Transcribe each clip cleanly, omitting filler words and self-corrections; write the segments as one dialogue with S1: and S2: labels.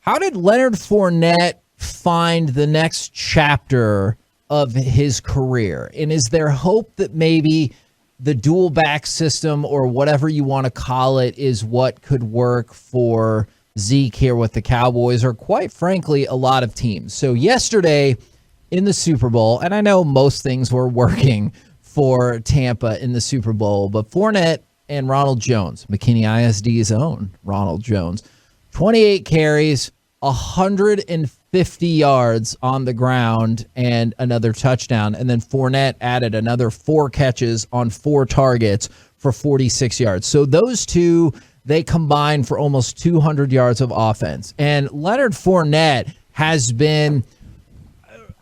S1: How did Leonard Fournette find the next chapter of his career? And is there hope that maybe the dual back system, or whatever you want to call it, is what could work for Zeke here with the Cowboys, or quite frankly, a lot of teams? So yesterday in the Super Bowl, and I know most things were working for Tampa in the Super Bowl, but Fournette and Ronald Jones, McKinney ISD's own Ronald Jones, 28 carries, 150 yards on the ground, and another touchdown. And then Fournette added another 4 catches on 4 targets for 46 yards. So those two, they combined for almost 200 yards of offense. And Leonard Fournette has been,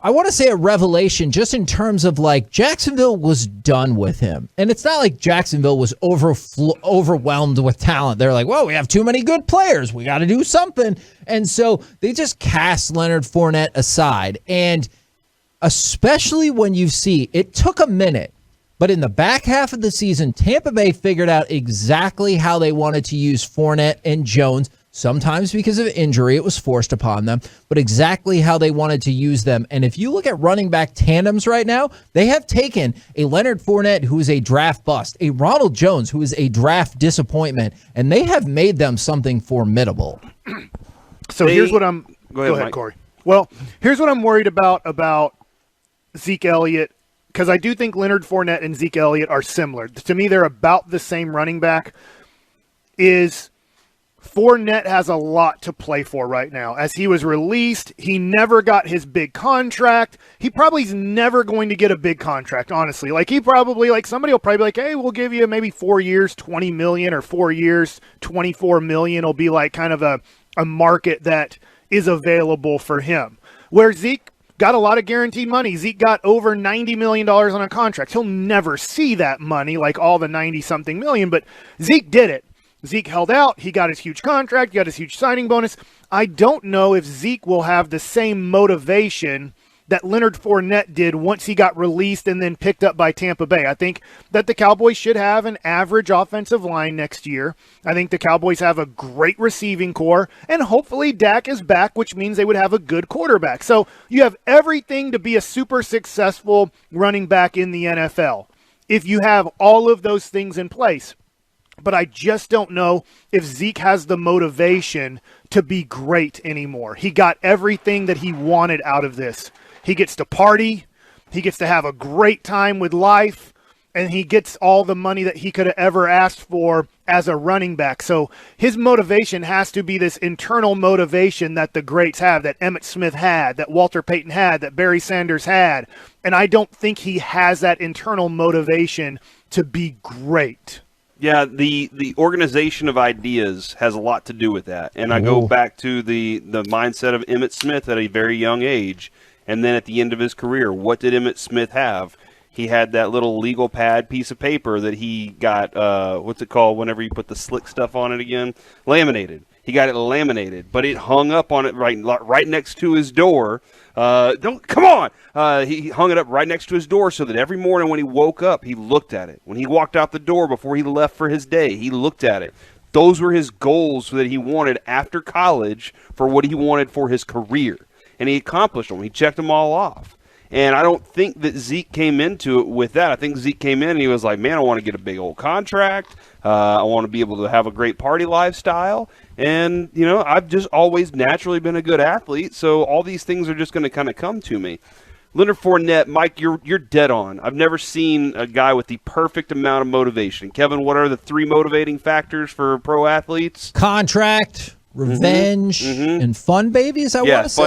S1: I want to say, a revelation just in terms of, like, Jacksonville was done with him. And it's not like Jacksonville was overwhelmed with talent. They're like, well, we have too many good players. We got to do something. And so they just cast Leonard Fournette aside. And especially when you see, it took a minute, but in the back half of the season, Tampa Bay figured out exactly how they wanted to use Fournette and Jones. Sometimes because of injury, it was forced upon them, but exactly how they wanted to use them. And if you look at running back tandems right now, they have taken a Leonard Fournette, who is a draft bust, a Ronald Jones, who is a draft disappointment, and they have made them something formidable.
S2: So here's what I'm... Go ahead, Corey. Well, here's what I'm worried about Zeke Elliott, because I do think Leonard Fournette and Zeke Elliott are similar. To me, they're about the same running back. Fournette has a lot to play for right now. As he was released, he never got his big contract. He probably is never going to get a big contract, honestly. Somebody will probably be like, hey, we'll give you maybe 4 years, $20 million, or 4 years, $24 million. Will be like kind of a market that is available for him. Where Zeke got a lot of guaranteed money. Zeke got over $90 million on a contract. He'll never see that money, like all the 90-something million, but Zeke did it. Zeke held out. He got his huge contract. He got his huge signing bonus. I don't know if Zeke will have the same motivation that Leonard Fournette did once he got released and then picked up by Tampa Bay. I think that the Cowboys should have an average offensive line next year. I think the Cowboys have a great receiving core, and hopefully Dak is back, which means they would have a good quarterback. So you have everything to be a super successful running back in the NFL if you have all of those things in place. But I just don't know if Zeke has the motivation to be great anymore. He got everything that he wanted out of this. He gets to party, he gets to have a great time with life, and he gets all the money that he could have ever asked for as a running back. So his motivation has to be this internal motivation that the greats have, that Emmitt Smith had, that Walter Payton had, that Barry Sanders had. And I don't think he has that internal motivation to be great.
S3: Yeah, the organization of ideas has a lot to do with that. And I go back to the mindset of Emmitt Smith at a very young age, and then at the end of his career. What did Emmitt Smith have? He had that little legal pad piece of paper that he got, what's it called whenever you put the slick stuff on it again? Laminated. He got it laminated, but it hung up on it right next to his door. He hung it up right next to his door so that every morning when he woke up, he looked at it. When he walked out the door before he left for his day, he looked at it. Those were his goals that he wanted after college for what he wanted for his career. And he accomplished them. He checked them all off. And I don't think that Zeke came into it with that. I think Zeke came in and he was like, man, I want to get a big old contract. I want to be able to have a great party lifestyle. And, I've just always naturally been a good athlete. So all these things are just going to kind of come to me. Leonard Fournette, Mike, you're dead on. I've never seen a guy with the perfect amount of motivation. Kevin, what are the 3 motivating factors for pro athletes?
S1: Contract, revenge, and fun babies, I want to say.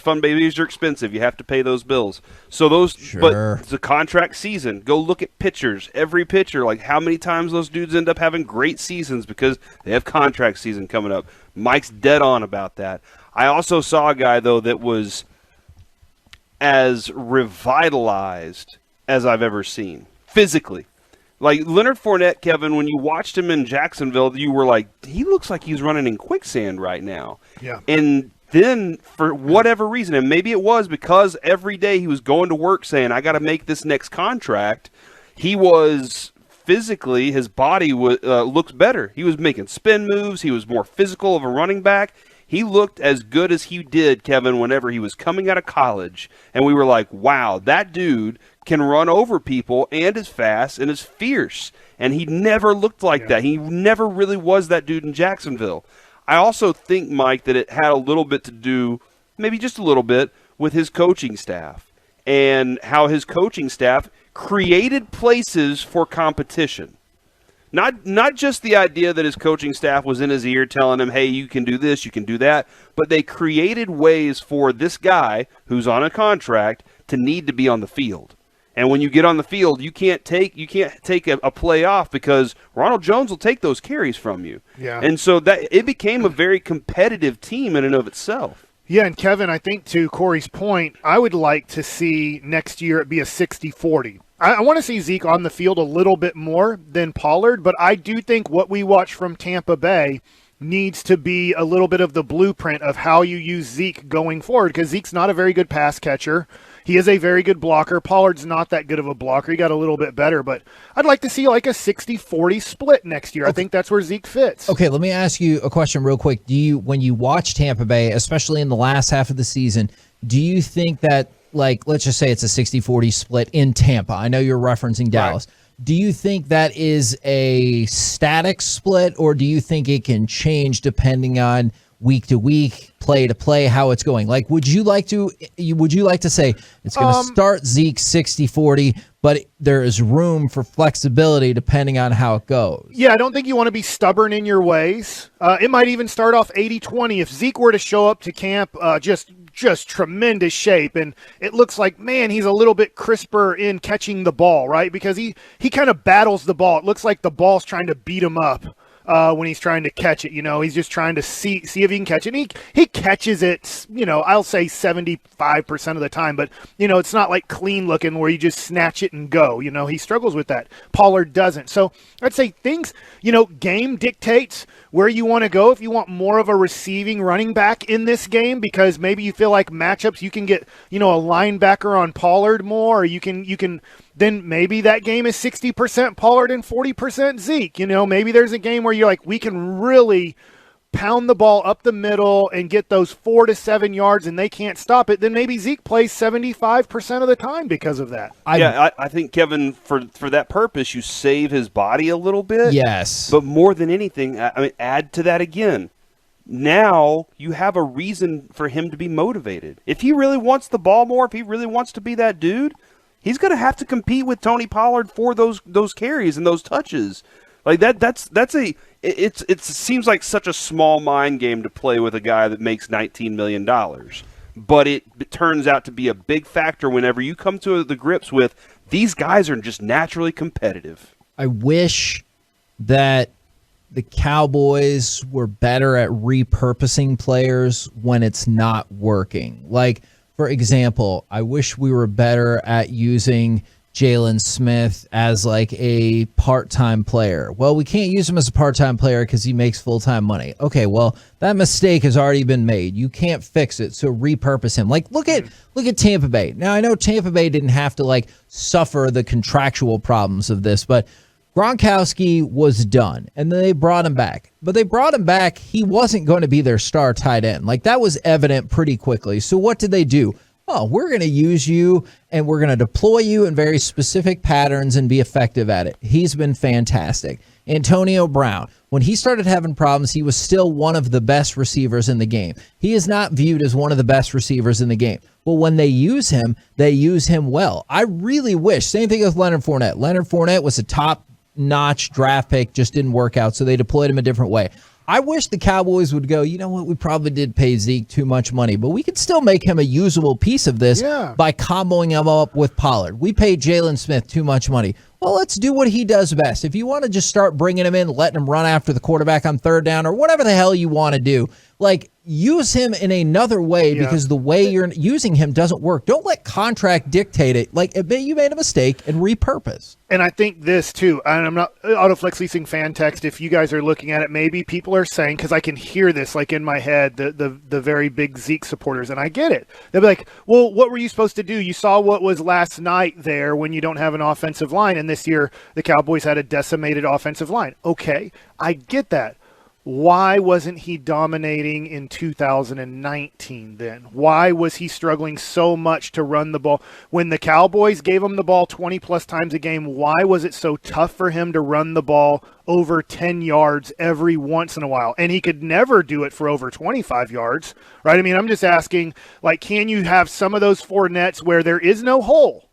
S3: Fun babies are expensive. You have to pay those bills. So but it's a contract season. Go look at pitchers. Every pitcher, like how many times those dudes end up having great seasons because they have contract season coming up. Mike's dead on about that. I also saw a guy, though, that was as revitalized as I've ever seen, physically. Like Leonard Fournette, Kevin, when you watched him in Jacksonville, you were like, he looks like he's running in quicksand right now. Yeah. And then for whatever reason, and maybe it was because every day he was going to work saying, I got to make this next contract, he was physically, his body looks better. He was making spin moves. He was more physical of a running back. He looked as good as he did, Kevin, whenever he was coming out of college. And we were like, wow, that dude can run over people and is fast and is fierce. And he never looked like that. He never really was that dude in Jacksonville. I also think, Mike, that it had a little bit to do, maybe just a little bit, with his coaching staff and how his coaching staff created places for competition. Not just the idea that his coaching staff was in his ear telling him, hey, you can do this, you can do that, but they created ways for this guy who's on a contract to need to be on the field. And when you get on the field, you can't take a play off because Ronald Jones will take those carries from you.
S2: Yeah.
S3: And so that it became a very competitive team in and of itself.
S2: Yeah, and Kevin, I think to Corey's point, I would like to see next year it be a 60-40. I want to see Zeke on the field a little bit more than Pollard, but I do think what we watch from Tampa Bay needs to be a little bit of the blueprint of how you use Zeke going forward, because Zeke's not a very good pass catcher. He is a very good blocker. Pollard's not that good of a blocker. He got a little bit better, but I'd like to see like a 60-40 split next year. Okay. I think that's where Zeke fits.
S1: Okay, let me ask you a question real quick. When you watch Tampa Bay, especially in the last half of the season, do you think that, like, let's just say it's a 60-40 split in Tampa. I know you're referencing Dallas. Right. Do you think that is a static split, or do you think it can change depending on week to week, play to play, how it's going? Like, would you like to say it's going to start Zeke 60-40, but there is room for flexibility depending on how it goes?
S2: Yeah, I don't think you want to be stubborn in your ways. It might even start off 80-20. If Zeke were to show up to camp just tremendous shape, and it looks like, man, he's a little bit crisper in catching the ball, right? Because he kind of battles the ball. It looks like the ball's trying to beat him up when he's trying to catch it. He's just trying to see if he can catch it. And he catches it, I'll say 75% of the time, but, it's not like clean looking where you just snatch it and go. He struggles with that. Pollard doesn't. So I'd say things, game dictates where you want to go. If you want more of a receiving running back in this game, because maybe you feel like matchups, you can get, a linebacker on Pollard more, or you can then maybe that game is 60% Pollard and 40% Zeke. Maybe there's a game where you're like, we can really pound the ball up the middle and get those 4 to 7 yards and they can't stop it. Then maybe Zeke plays 75% of the time because of that.
S3: I think, Kevin, for that purpose, you save his body a little bit.
S1: Yes.
S3: But more than anything, add to that again. Now you have a reason for him to be motivated. If he really wants the ball more, if he really wants to be that dude, he's going to have to compete with Tony Pollard for those carries and those touches. Like it seems like such a small mind game to play with a guy that makes $19 million. But it turns out to be a big factor whenever you come to the grips with these guys are just naturally competitive.
S1: I wish that the Cowboys were better at repurposing players when it's not working. Like, for example, I wish we were better at using Jalen Smith as like a part-time player. Well, we can't use him as a part-time player because he makes full-time money. Okay, well, that mistake has already been made. You can't fix it, so repurpose him. Like, look at Tampa Bay. Now, I know Tampa Bay didn't have to like suffer the contractual problems of this, but Gronkowski was done, and then they brought him back. But they brought him back. He wasn't going to be their star tight end. Like, that was evident pretty quickly. So what did they do? Oh, we're going to use you, and we're going to deploy you in very specific patterns and be effective at it. He's been fantastic. Antonio Brown, when he started having problems, he was still one of the best receivers in the game. He is not viewed as one of the best receivers in the game. Well, when they use him well. I really wish, same thing with Leonard Fournette. Leonard Fournette was a top-notch draft pick, just didn't work out, so they deployed him a different way. I wish the Cowboys would go, you know what, we probably did pay Zeke too much money, but we could still make him a usable piece of this by comboing him up with Pollard. We paid Jalen Smith too much money. Well, let's do what he does best. If you want to just start bringing him in, letting him run after the quarterback on third down or whatever the hell you want to do, like, use him in another way because the way you're using him doesn't work. Don't let contract dictate it. Like, you made a mistake and repurpose.
S2: And I think this, too, and I'm not Autoflex Leasing fan text, if you guys are looking at it, maybe people are saying, because I can hear this, like, in my head, the very big Zeke supporters, and I get it. They'll be like, well, what were you supposed to do? You saw what was last night there when you don't have an offensive line, and this year the Cowboys had a decimated offensive line. Okay, I get that. why wasn't he dominating in 2019 then? Why was he struggling so much to run the ball? When the Cowboys gave him the ball 20-plus times a game, why was it so tough for him to run the ball over 10 yards every once in a while? And he could never do it for over 25 yards, right? I mean, I'm just asking, like, can you have some of those Fournettes where there is no hole?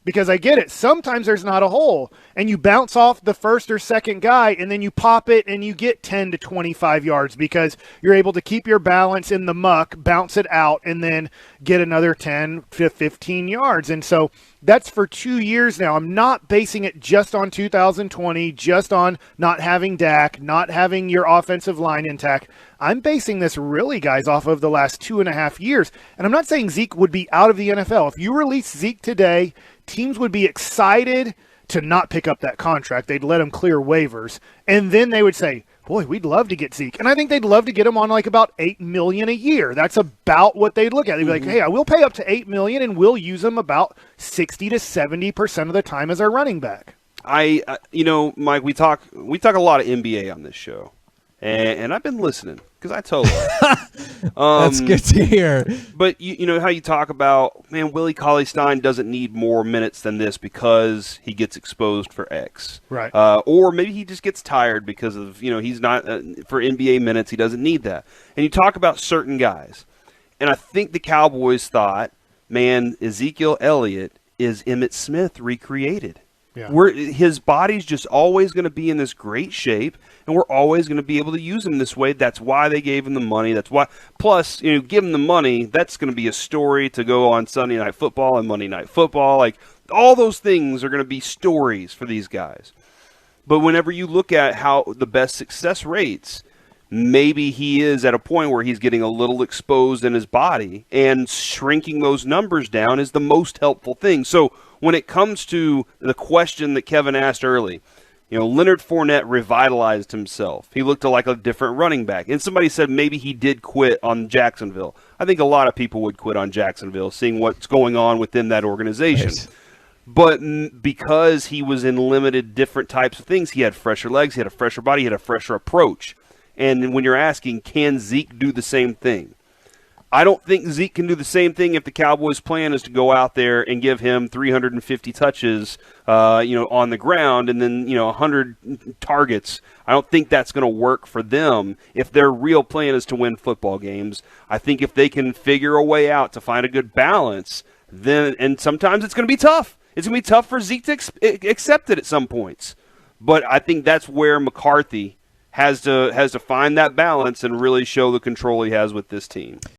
S2: Because I get it. Sometimes there's not a hole, and you bounce off the first or second guy, and then you pop it, and you get 10 to 25 yards because you're able to keep your balance in the muck, bounce it out, and then get another 10 to 15 yards. And so that's for 2 years now. I'm not basing it just on 2020, just on not having Dak, not having your offensive line intact. I'm basing this really, guys, off of the last 2.5 years. And I'm not saying Zeke would be out of the NFL. If you release Zeke today, teams would be excited to not pick up that contract. They'd let him clear waivers. And then they would say, boy, we'd love to get Zeke. And I think they'd love to get him on like about $8 million a year. That's about what they'd look at. They'd be like, hey, I will pay up to $8 million and we'll use him about 60 to 70% of the time as our running back.
S3: Mike, we talk a lot of NBA on this show. And I've been listening because I told her.
S1: That's good to hear.
S3: But you know how you talk about, man, Willie Cauley-Stein doesn't need more minutes than this because he gets exposed for X.
S2: Right.
S3: Or maybe he just gets tired because of, he's not, for NBA minutes, he doesn't need that. And you talk about certain guys. And I think the Cowboys thought, man, Ezekiel Elliott is Emmitt Smith recreated.
S2: Yeah.
S3: His body's just always going to be in this great shape, and we're always going to be able to use him this way. That's why they gave him the money. That's why. Plus, give him the money. That's going to be a story to go on Sunday Night Football and Monday Night Football. Like, all those things are going to be stories for these guys. But whenever you look at how the best success rates, maybe he is at a point where he's getting a little exposed in his body, and shrinking those numbers down is the most helpful thing. So when it comes to the question that Kevin asked early, Leonard Fournette revitalized himself. He looked like a different running back. And somebody said maybe he did quit on Jacksonville. I think a lot of people would quit on Jacksonville, seeing what's going on within that organization. Nice. But because he was in limited different types of things, he had fresher legs, he had a fresher body, he had a fresher approach. And when you're asking, can Zeke do the same thing? I don't think Zeke can do the same thing if the Cowboys' plan is to go out there and give him 350 touches, on the ground, and then 100 targets. I don't think that's going to work for them if their real plan is to win football games. I think if they can figure a way out to find a good balance, then, and sometimes it's going to be tough. It's going to be tough for Zeke to accept it at some points. But I think that's where McCarthy has to find that balance and really show the control he has with this team.